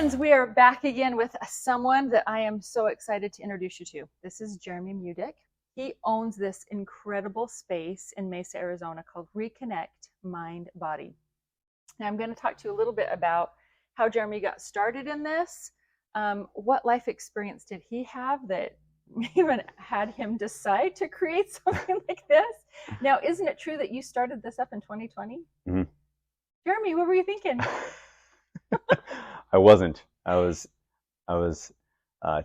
friends, we are back again with someone that I am so excited to introduce you to. This is Jeremy Mudick. He owns this incredible space in Mesa, Arizona called Reconnect Mind Body. Now, I'm going to talk to you a little bit about how Jeremy got started in this. What life experience did he have that even had him decide to create something like this? Now, isn't it true that you started this up in 2020? Mm-hmm. Jeremy, what were you thinking? I wasn't. I was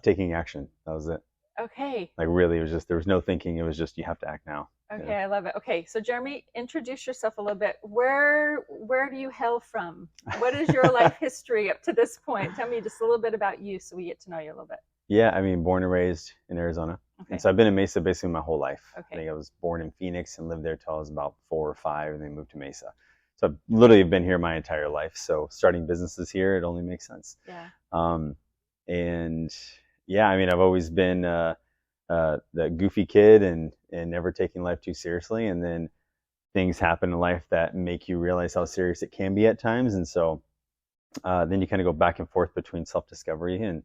taking action. That was it. Okay. Like really, it was just, there was no thinking. It was just, you have to act now. Okay, Yeah. I love it. Okay, so Jeremy, introduce yourself a little bit. Where do you hail from? What is your life history up to this point? Tell me just a little bit about you so we get to know you a little bit. Yeah, I mean, born and raised in Arizona. Okay. And so I've been in Mesa basically my whole life. Okay. I think I was born in Phoenix and lived there till I was about 4 or 5 and then moved to Mesa. So I've literally been here my entire life. So starting businesses here, it only makes sense. Yeah. And yeah, I mean, I've always been the goofy kid and never taking life too seriously. And then things happen in life that make you realize how serious it can be at times. And so then you kind of go back and forth between self-discovery and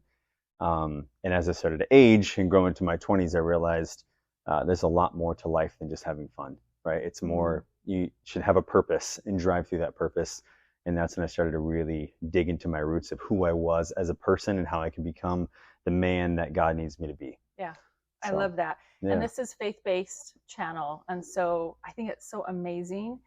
as I started to age and grow into my 20s, I realized there's a lot more to life than just having fun, right? It's more, you should have a purpose and drive through that purpose. And that's when I started to really dig into my roots of who I was as a person and how I can become the man that God needs me to be. Yeah, I love that. Yeah. And this is faith-based channel. And so I think it's so amazing.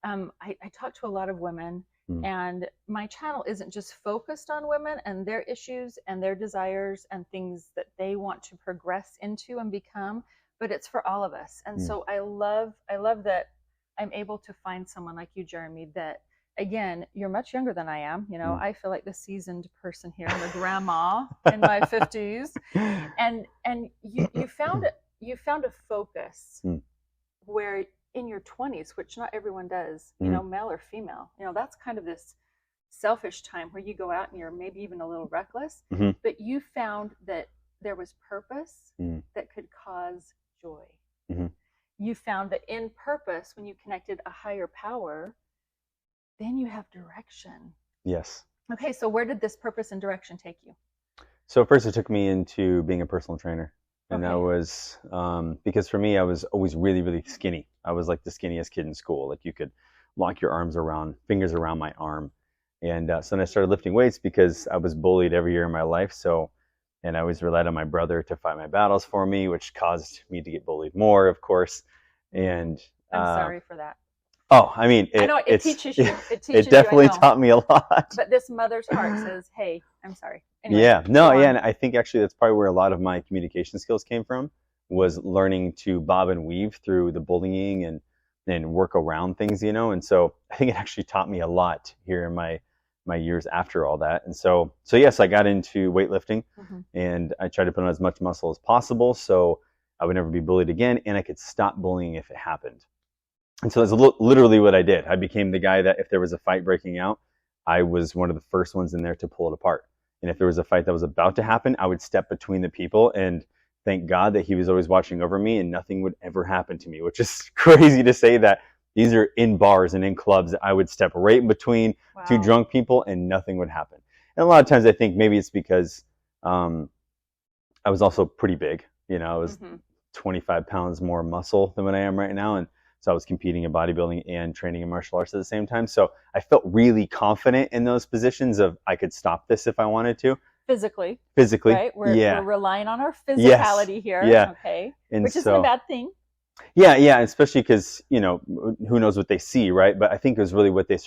I talk to a lot of women, and my channel isn't just focused on women and their issues and their desires and things that they want to progress into and become, but it's for all of us. And so I love that I'm able to find someone like you, Jeremy, that, again, you're much younger than I am. You know, I feel like the seasoned person here. I'm a grandma in my 50s. And you found a focus where in your 20s, which not everyone does, you know, male or female, you know, that's kind of this selfish time where you go out and you're maybe even a little reckless, but you found that there was purpose that could cause joy. You found that in purpose, when you connected a higher power, then you have direction. Yes. Okay, so where did this purpose and direction take you? So first it took me into being a personal trainer. And that was because for me, I was always really, really skinny. I was like the skinniest kid in school. Like you could lock your fingers around my arm. And so then I started lifting weights because I was bullied every year in my life. And I always relied on my brother to fight my battles for me, which caused me to get bullied more, of course. And I'm sorry for that. Oh, I mean, I know it teaches you. It definitely taught me a lot. But this mother's heart says, "Hey, I'm sorry." Anyway, yeah, no, yeah, and I think actually that's probably where a lot of my communication skills came from, was learning to bob and weave through the bullying and work around things, you know. And so I think it actually taught me a lot here in my years after all that. And so yes, I got into weightlifting, and I tried to put on as much muscle as possible so I would never be bullied again, and I could stop bullying if it happened. And so that's literally what I did. I became the guy that if there was a fight breaking out, I was one of the first ones in there to pull it apart. And if there was a fight that was about to happen, I would step between the people and thank God that he was always watching over me and nothing would ever happen to me, which is crazy to say that these are in bars and in clubs that I would step right in between two drunk people and nothing would happen. And a lot of times I think maybe it's because I was also pretty big. You know, I was 25 pounds more muscle than what I am right now. And so I was competing in bodybuilding and training in martial arts at the same time. So I felt really confident in those positions of I could stop this if I wanted to. Physically. Right? We're relying on our physicality here. Yeah. Okay. And which isn't a bad thing. Yeah, especially because, you know, who knows what they see, right? But I think it was really what they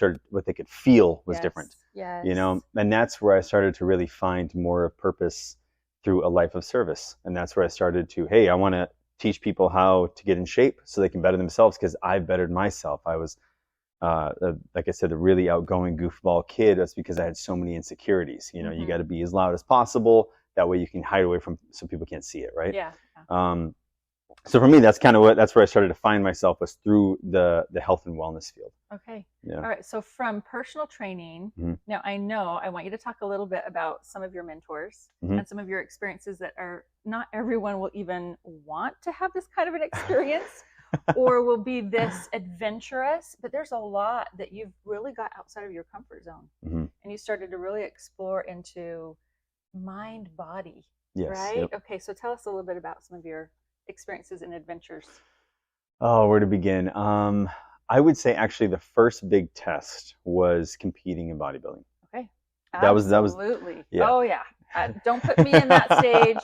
could feel was different. Yes. You know, and that's where I started to really find more of purpose through a life of service. And that's where I started to, hey, I want to teach people how to get in shape so they can better themselves because I've bettered myself. I was, like I said, the really outgoing goofball kid. That's because I had so many insecurities. You know, you got to be as loud as possible. That way you can hide away from so people can't see it, right? Yeah. So for me, that's where I started to find myself, was through the health and wellness field. Okay. Yeah. All right. So from personal training, now I want you to talk a little bit about some of your mentors and some of your experiences that are not everyone will even want to have this kind of an experience or will be this adventurous, but there's a lot that you've really got outside of your comfort zone. And and you started to really explore into mind body, Yes. right? Yep. Okay, so tell us a little bit about some of your experiences and adventures. Oh, where to begin? I would say actually the first big test was competing in bodybuilding. Okay. That was Absolutely. yeah. Oh yeah. Don't put me in that stage.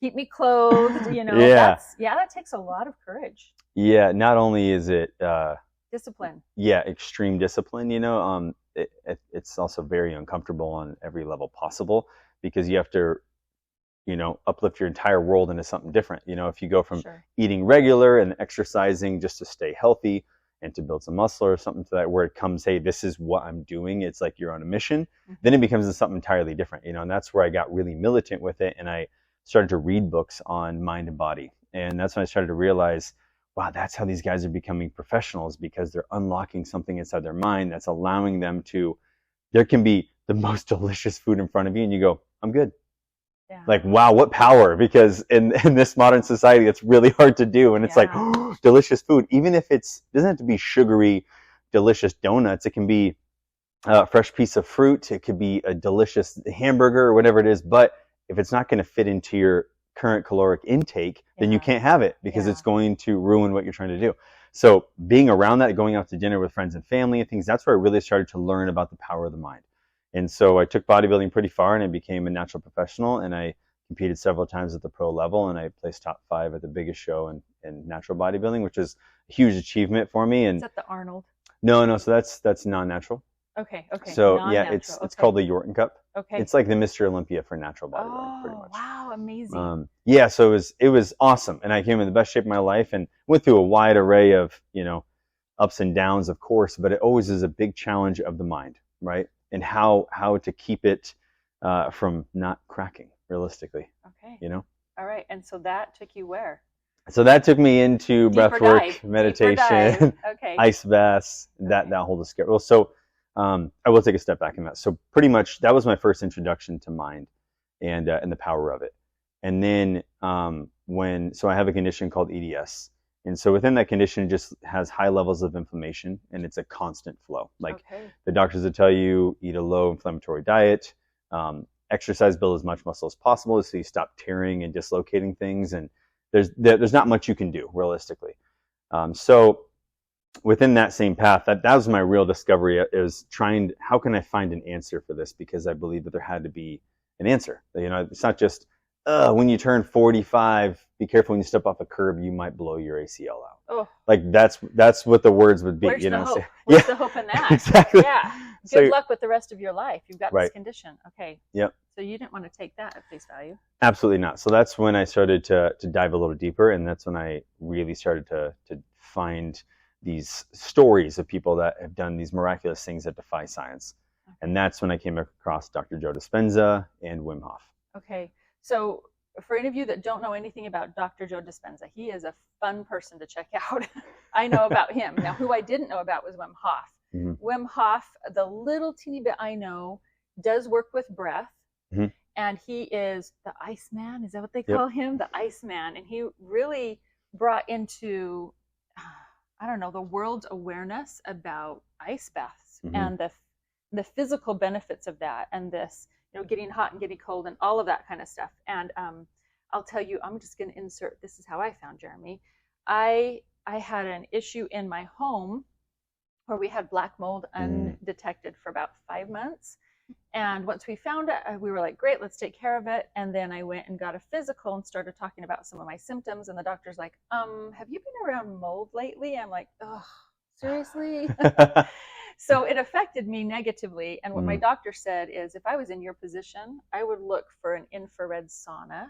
Keep me clothed. You know, Yeah. that takes a lot of courage. Yeah. Not only is it Discipline. yeah, extreme discipline, it's also very uncomfortable on every level possible because you have to, uplift your entire world into something different. If you go from Sure. eating regular and exercising just to stay healthy and to build some muscle or something to that where it comes, hey, this is what I'm doing. It's like you're on a mission. Mm-hmm. Then it becomes something entirely different, and that's where I got really militant with it. And I started to read books on mind and body. And that's when I started to realize, wow, that's how these guys are becoming professionals, because they're unlocking something inside their mind that's allowing them to, there can be the most delicious food in front of you and you go, I'm good. Yeah. Like, wow, what power, because in this modern society, it's really hard to do. And it's like, oh, delicious food, even if it doesn't have to be sugary, delicious donuts. It can be a fresh piece of fruit. It could be a delicious hamburger or whatever it is. But if it's not going to fit into your current caloric intake, then you can't have it because it's going to ruin what you're trying to do. So being around that, going out to dinner with friends and family and things, that's where I really started to learn about the power of the mind. And so I took bodybuilding pretty far and I became a natural professional, and I competed several times at the pro level, and I placed top 5 at the biggest show in natural bodybuilding, which is a huge achievement for me. And is that the Arnold? No, so that's non-natural. Okay. So non-natural. yeah, it's called the Yorton Cup. Okay. It's like the Mr. Olympia for natural bodybuilding, pretty much. Wow, amazing. Yeah, so it was awesome, and I came in the best shape of my life and went through a wide array of ups and downs, of course, but it always is a big challenge of the mind, right? And how to keep it from not cracking, realistically. Okay. All right, and so that took you where? So that took me into breath work, meditation, okay, ice baths, that whole discovery. Well, so I will take a step back in that. So pretty much that was my first introduction to mind and the power of it. And then so I have a condition called EDS. And so within that condition, it just has high levels of inflammation, and it's a constant flow. Like the doctors will tell you, eat a low inflammatory diet, exercise, build as much muscle as possible so you stop tearing and dislocating things. And there's not much you can do realistically. So within that same path, that was my real discovery, is how can I find an answer for this? Because I believe that there had to be an answer. It's not just, when you turn 45, be careful when you step off a curb, you might blow your ACL out. Oh. Like that's what the words would be. Where's the hope? So, Where's the hope in that? Exactly. Yeah. Good luck with the rest of your life. You've got this condition. Okay. Yep. So you didn't want to take that at face value. Absolutely not. So that's when I started to dive a little deeper, and that's when I really started to find these stories of people that have done these miraculous things that defy science. Okay. And that's when I came across Dr. Joe Dispenza and Wim Hof. Okay. So for any of you that don't know anything about Dr. Joe Dispenza, he is a fun person to check out. I know about him. Now, who I didn't know about was Wim Hof. Mm-hmm. Wim Hof, the little teeny bit I know, does work with breath. Mm-hmm. And he is the Iceman. Is that what they call him? The Iceman. And he really brought into, the world's awareness about ice baths and the physical benefits of that, and this, getting hot and getting cold and all of that kind of stuff. And I'll tell you, I'm just going to insert, this is how I found Jeremy. I had an issue in my home where we had black mold undetected for about 5 months. And once we found it, we were like, great, let's take care of it. And then I went and got a physical and started talking about some of my symptoms. And the doctor's like, have you been around mold lately? I'm like, oh, seriously? So it affected me negatively. And what my doctor said is, if I was in your position, I would look for an infrared sauna.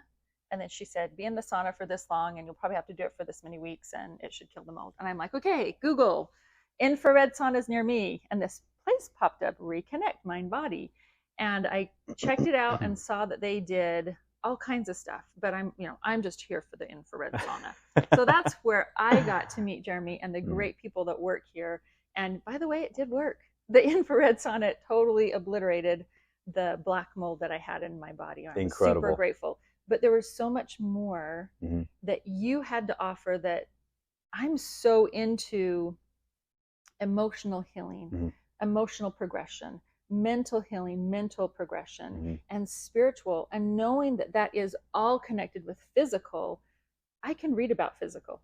And then she said, be in the sauna for this long, and you'll probably have to do it for this many weeks, and it should kill the mold. And I'm like, okay, Google infrared saunas near me. And this place popped up, Reconnect Mind Body. And I checked it out and saw that they did all kinds of stuff, but I'm just here for the infrared sauna. So that's where I got to meet Jeremy and the great people that work here. And by the way, it did work. The infrared sauna totally obliterated the black mold that I had in my body. I was super grateful. But there was so much more that you had to offer, that I'm so into emotional healing, emotional progression, mental healing, mental progression, Mhm. and spiritual, and knowing that that is all connected with physical. I can read about physical.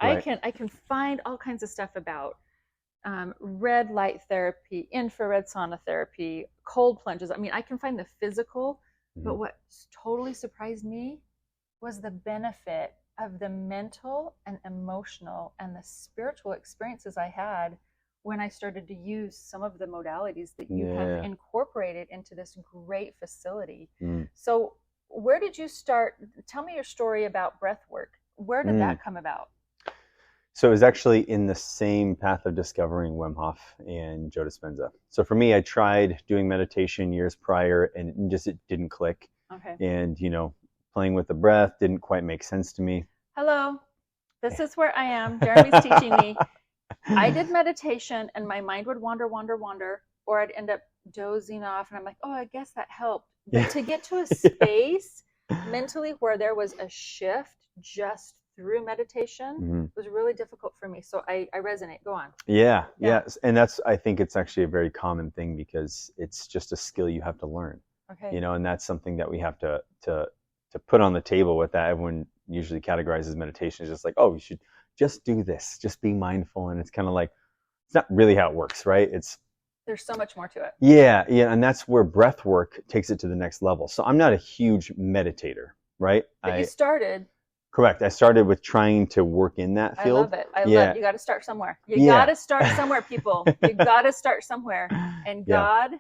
Right. I can find all kinds of stuff about red light therapy, infrared sauna therapy, cold plunges. I mean, I can find the physical, but Mhm. what totally surprised me was the benefit of the mental and emotional and the spiritual experiences I had when I started to use some of the modalities that you have Yeah. incorporated into this great facility. Mm. So, where did you start? Tell me your story about breath work. Where did Mm. that come about? So it was actually in the same path of discovering Wim Hof and Joe Dispenza. So for me, I tried doing meditation years prior, and it didn't click. Okay. And playing with the breath didn't quite make sense to me. Hello, this is where I am. Jeremy's teaching me. I did meditation and my mind would wander, wander, wander, or I'd end up dozing off and I'm like, oh, I guess that helped. But Yeah. to get to a space mentally where there was a shift just through meditation Mhm. was really difficult for me. So I resonate. Go on. Yeah, Yeah. and I think it's actually a very common thing because it's just a skill you have to learn. Okay. And that's something that we have to put on the table with that. Everyone usually categorizes meditation as just like, oh, you should just do this, just be mindful, and it's kind of like it's not really how it works, right? There's so much more to it. Yeah, and that's where breath work takes it to the next level. So I'm not a huge meditator, right? But you started. Correct. I started with trying to work in that I field. love it. You got to start somewhere. You Yeah. got to start somewhere, people. You got to start somewhere. And God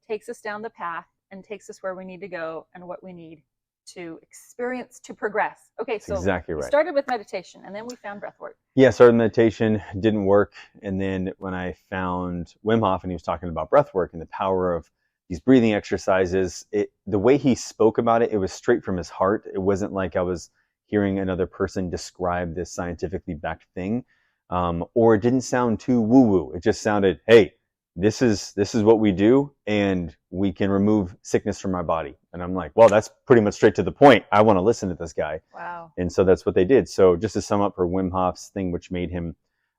takes us down the path and takes us where we need to go and what we need to experience to progress. Okay, That's so exactly we right. started with meditation and then we found breath work. Yeah, started meditation, didn't work. And then when I found Wim Hof and he was talking about breath work and the power of these breathing exercises, the way he spoke about it, it was straight from his heart. It wasn't like I was hearing another person describe this scientifically backed thing, or it didn't sound too woo-woo. It just sounded, hey, this is what we do, and we can remove sickness from our body. And I'm like, well, that's pretty much straight to the point. I want to listen to this guy. Wow. And so that's what they did. So just to sum up for Wim Hof's thing, which made him,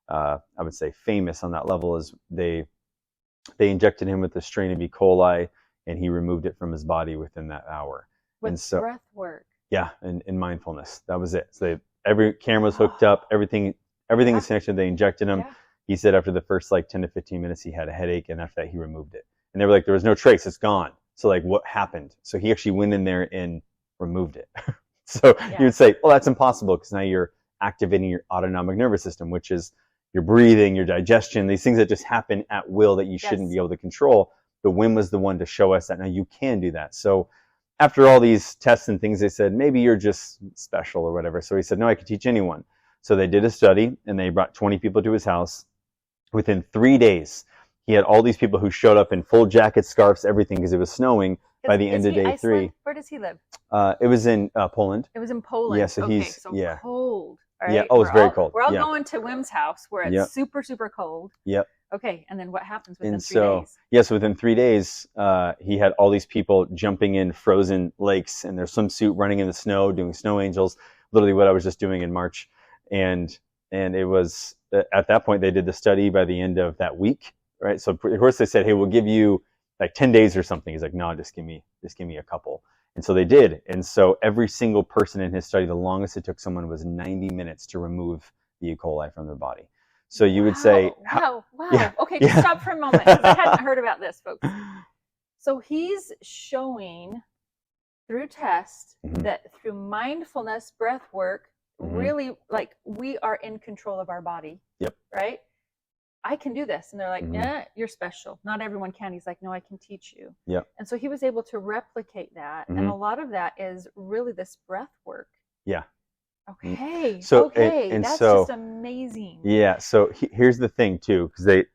I would say, famous on that level, is they injected him with a strain of E. coli, and he removed it from his body within that hour. With and so, breath work. Yeah, and mindfulness. That was it. So every camera was hooked up, everything is connected. They injected him. Yeah. He said after the first 10 to 15 minutes, he had a headache, and after that, he removed it. And they were like, there was no trace. It's gone. So what happened? So he actually went in there and removed it. So you would say, well, that's impossible because now you're activating your autonomic nervous system, which is your breathing, your digestion, these things that just happen at will that you shouldn't be able to control. But Wim was the one to show us that now you can do that. So after all these tests and things, they said, maybe you're just special or whatever. So he said, no, I could teach anyone. So they did a study and they brought 20 people to his house. Within 3 days, he had all these people who showed up in full jackets, scarves, everything because it was snowing. By the end of day 3. Where does he live? It was in Poland. It was in Poland. Yeah, so he's cold. Right? Yeah, it's very cold. We're all going to Wim's house where it's super, super cold. Yep. Okay, and then what happens within 3 days? Yes, within 3 days, he had all these people jumping in frozen lakes in their swimsuit, running in the snow, doing snow angels, literally what I was just doing in March. And it was, at that point, they did the study by the end of that week, right? So of course they said, hey, we'll give you 10 days or something. He's like, no, just give me a couple. And so they did. And so every single person in his study, the longest it took someone was 90 minutes to remove the E. coli from their body. So you would say, wow. Yeah, okay, just stop for a moment because I hadn't heard about this, folks. So he's showing through tests that through mindfulness, breath work, really we are in control of our body. Yep. Right? I can do this. And they're like, yeah, you're special. Not everyone can. He's like, no, I can teach you. Yep. And so he was able to replicate that. And a lot of that is really this breath work. Yeah. Okay. So, and that's just amazing. Yeah. So here's the thing too, because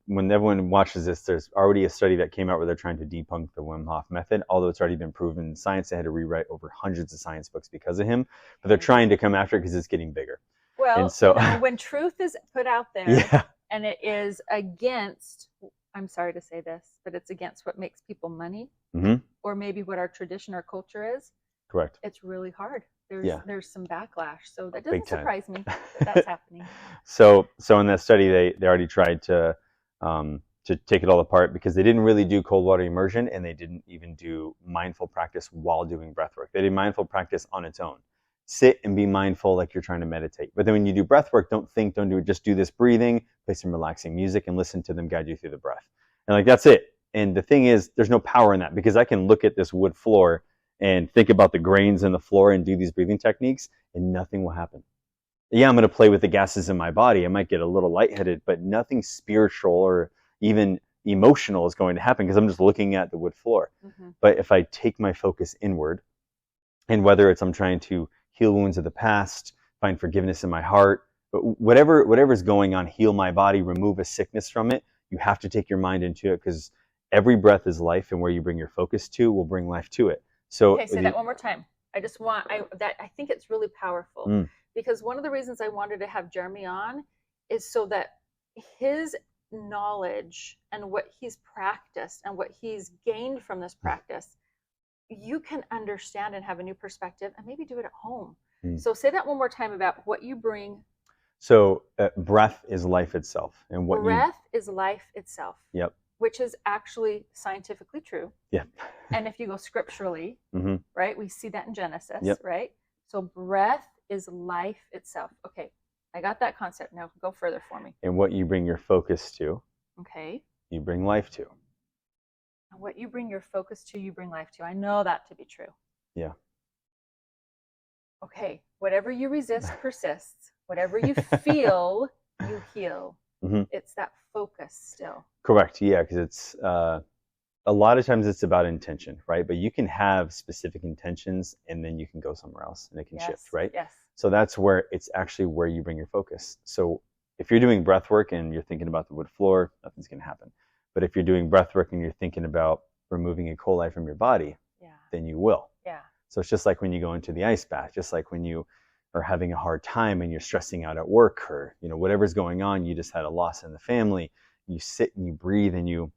when everyone watches this, there's already a study that came out where they're trying to debunk the Wim Hof method. Although it's already been proven in science, they had to rewrite over hundreds of science books because of him. But they're trying to come after it because it's getting bigger. Well, and so, when truth is put out there and it is against, I'm sorry to say this, but it's against what makes people money or maybe what our tradition or culture is. Correct. It's really hard. There's some backlash. So that doesn't Big time. surprise me that that's happening. So in that study, they already tried to to take it all apart, because they didn't really do cold water immersion, and they didn't even do mindful practice while doing breath work. They did mindful practice on its own. Sit and be mindful like you're trying to meditate. But then when you do breath work, don't think, don't do it. Just do this breathing, play some relaxing music, and listen to them guide you through the breath. And like, that's it. And the thing is, there's no power in that, because I can look at this wood floor and think about the grains in the floor and do these breathing techniques, and nothing will happen. Yeah, I'm going to play with the gases in my body. I might get a little lightheaded, but nothing spiritual or even emotional is going to happen, because I'm just looking at the wood floor. Mm-hmm. But if I take my focus inward, and whether it's I'm trying to heal wounds of the past, find forgiveness in my heart, but whatever's going on, heal my body, remove a sickness from it, you have to take your mind into it, because every breath is life, and where you bring your focus to will bring life to it. So okay, say that one more time. I think it's really powerful, because one of the reasons I wanted to have Jeremy on is so that his knowledge and what he's practiced and what he's gained from this practice, you can understand and have a new perspective and maybe do it at home. So say that one more time about what you bring. So breath is life itself. And what breath is life itself. Yep. Which is actually scientifically true. Yep. And if you go scripturally, right, we see that in Genesis, yep. right? So breath is life itself. Okay, I got that concept. Now go further for me. And what you bring your focus to, okay, you bring life to. And what you bring your focus to, you bring life to. I know that to be true. Yeah. Okay, whatever you resist persists. Whatever you feel, you heal. It's that focus still. Correct. Yeah, because it's a lot of times it's about intention, right? But you can have specific intentions, and then you can go somewhere else, and it can shift, right? Yes. So that's where it's actually where you bring your focus. So if you're doing breath work and you're thinking about the wood floor, nothing's going to happen. But if you're doing breath work and you're thinking about removing E. coli from your body, then you will. Yeah. So it's just like when you go into the ice bath, just like when you are having a hard time and you're stressing out at work, or whatever's going on, you just had a loss in the family, you sit and you breathe, and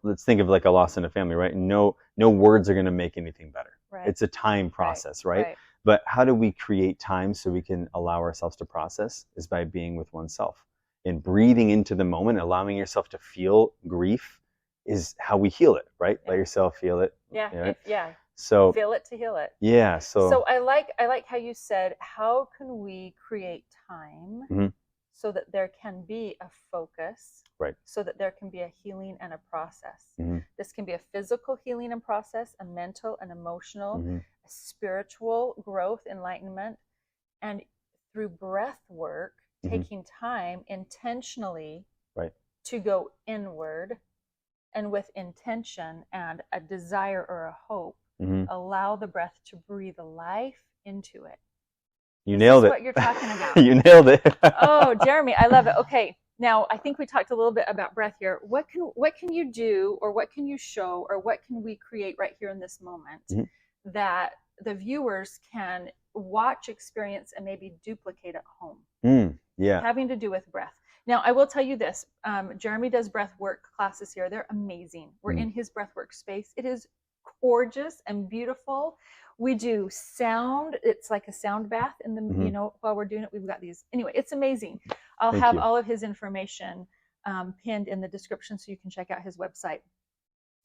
let's think of like a loss in a family, right? No words are going to make anything better. Right. It's a time process, right? But how do we create time so we can allow ourselves to process? Is by being with oneself and breathing into the moment, allowing yourself to feel grief is how we heal it, right? Let yourself feel it. Yeah. So feel it to heal it. Yeah. So I like how you said, how can we create time so that there can be a focus, right? So that there can be a healing and a process. This can be a physical healing and process, a mental and emotional, a spiritual growth, enlightenment, and through breath work, taking time intentionally to go inward, and with intention and a desire or a hope, allow the breath to breathe life into it. You nailed it. What you're talking about. You nailed it. Oh, Jeremy, I love it. Okay, now I think we talked a little bit about breath here. What can you do, or what can you show, or what can we create right here in this moment that the viewers can watch, experience, and maybe duplicate at home? Having to do with breath. Now, I will tell you this. Jeremy does breath work classes here. They're amazing. We're in his breath work space. It is gorgeous and beautiful. We do sound. It's like a sound bath in the, while we're doing it. We've got these. Anyway, it's amazing. I'll have all of his information pinned in the description so you can check out his website.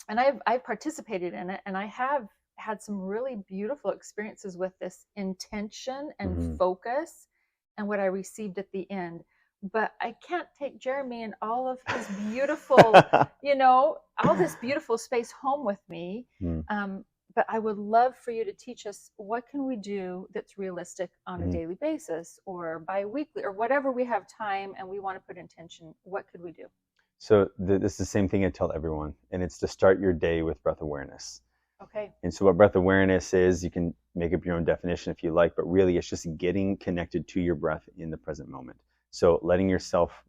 And I've participated in it, and I have had some really beautiful experiences with this intention and focus and what I received at the end. But I can't take Jeremy and all of his beautiful, all this beautiful space home with me. But I would love for you to teach us, what can we do that's realistic on a daily basis or bi-weekly or whatever we have time and we want to put intention. What could we do? So this is the same thing I tell everyone, and it's to start your day with breath awareness. Okay. And so what breath awareness is, you can make up your own definition if you like, but really it's just getting connected to your breath in the present moment. So letting yourself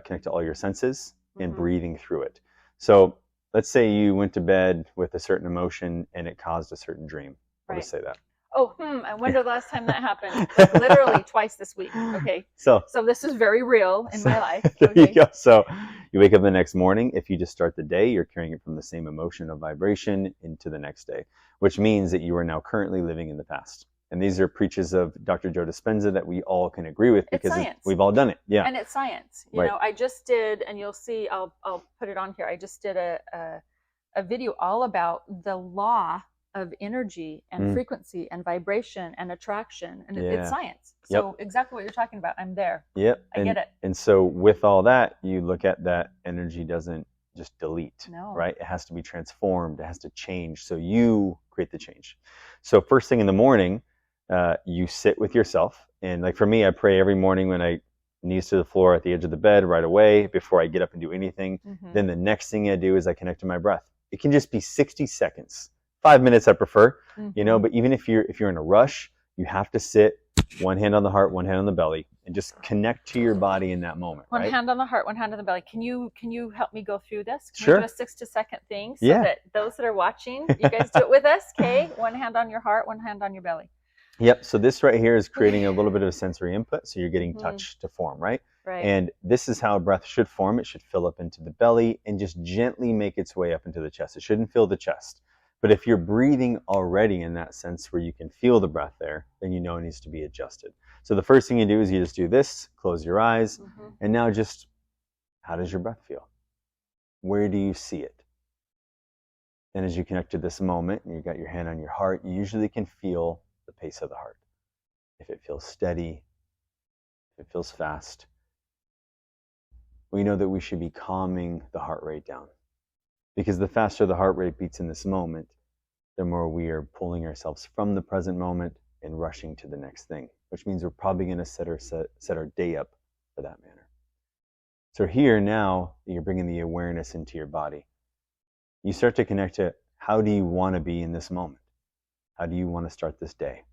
connect to all your senses and breathing through it. So let's say you went to bed with a certain emotion and it caused a certain dream. I'll just say that. Oh, I wonder the last time that happened. Like literally twice this week. Okay. So this is very real in my life. Okay. There you go. So you wake up the next morning. If you just start the day, you're carrying it from the same emotion of vibration into the next day, which means that you are now currently living in the past. And these are preaches of Dr. Joe Dispenza that we all can agree with because we've all done it. Yeah. And it's science. You know, I just did, and you'll see, I'll put it on here. I just did a video all about the law of energy and frequency and vibration and attraction. And it's science. So exactly what you're talking about. I'm there. Yep. I get it. And so with all that, you look at that energy doesn't just delete, no. right? It has to be transformed. It has to change. So you create the change. So first thing in the morning, you sit with yourself. And like for me, I pray every morning when I knees to the floor at the edge of the bed right away before I get up and do anything. Then the next thing I do is I connect to my breath. It can just be 60 seconds, 5 minutes I prefer, you know, but even if you're in a rush, you have to sit, one hand on the heart, one hand on the belly, and just connect to your body in that moment. One right? hand on the heart, one hand on the belly. Can you help me go through this? Can Sure. we do a 6-second thing so that those that are watching, you guys do it with us, okay? One hand on your heart, one hand on your belly. Yep. So this right here is creating a little bit of sensory input. So you're getting touch to form, right? Right. And this is how breath should form. It should fill up into the belly and just gently make its way up into the chest. It shouldn't fill the chest. But if you're breathing already in that sense where you can feel the breath there, then you know it needs to be adjusted. So the first thing you do is you just do this, close your eyes, and now just, how does your breath feel? Where do you see it? And as you connect to this moment, and you've got your hand on your heart, you usually can feel the pace of the heart. If it feels steady, if it feels fast. We know that we should be calming the heart rate down. Because the faster the heart rate beats in this moment, the more we are pulling ourselves from the present moment and rushing to the next thing, which means we're probably going to set our day up for that manner. So here now, you're bringing the awareness into your body. You start to connect to how do you want to be in this moment? How do you want to start this day?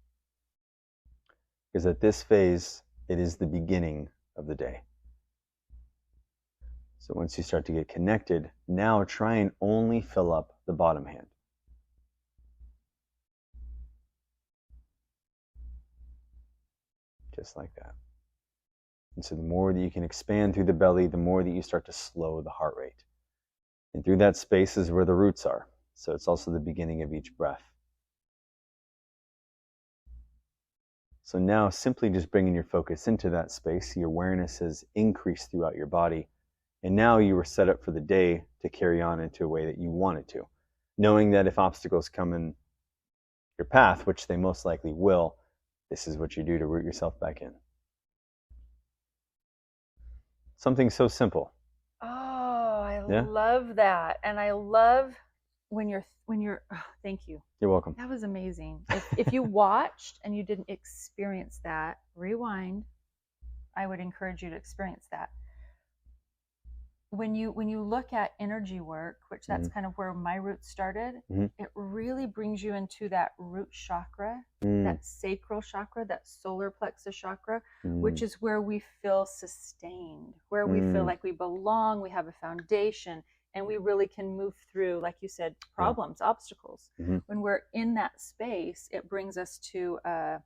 Because at this phase, it is the beginning of the day. So once you start to get connected, now try and only fill up the bottom hand. Just like that. And so the more that you can expand through the belly, the more that you start to slow the heart rate. And through that space is where the roots are. So it's also the beginning of each breath. So now simply just bringing your focus into that space, your awareness has increased throughout your body. And now you were set up for the day to carry on into a way that you wanted to, knowing that if obstacles come in your path, which they most likely will, this is what you do to root yourself back in. Something so simple. Oh, I love that. And I love when you're thank you. You're welcome. That was amazing. If you watched and you didn't experience that, rewind. I would encourage you to experience that. When you look at energy work, which that's kind of where my roots started, it really brings you into that root chakra, that sacral chakra, that solar plexus chakra, which is where we feel sustained, where we feel like we belong, we have a foundation, and we really can move through, like you said, problems, obstacles. When we're in that space, it brings us to a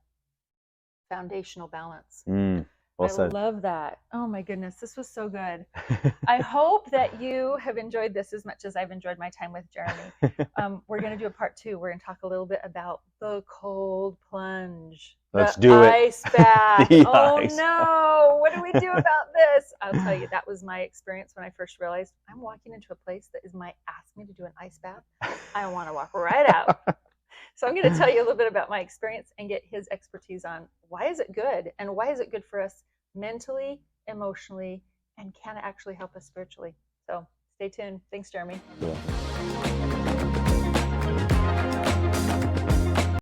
foundational balance. Well said. I love that. Oh my goodness, this was so good. I hope that you have enjoyed this as much as I've enjoyed my time with Jeremy. We're going to do a part 2. We're going to talk a little bit about the cold plunge. Let's do it. Ice bath. Oh ice no, what do we do about this? I'll tell you, that was my experience when I first realized I'm walking into a place that might ask me to do an ice bath. I want to walk right out. So I'm going to tell you a little bit about my experience and get his expertise on why is it good and why is it good for us mentally, emotionally, and can it actually help us spiritually. So stay tuned. Thanks, Jeremy. Yeah.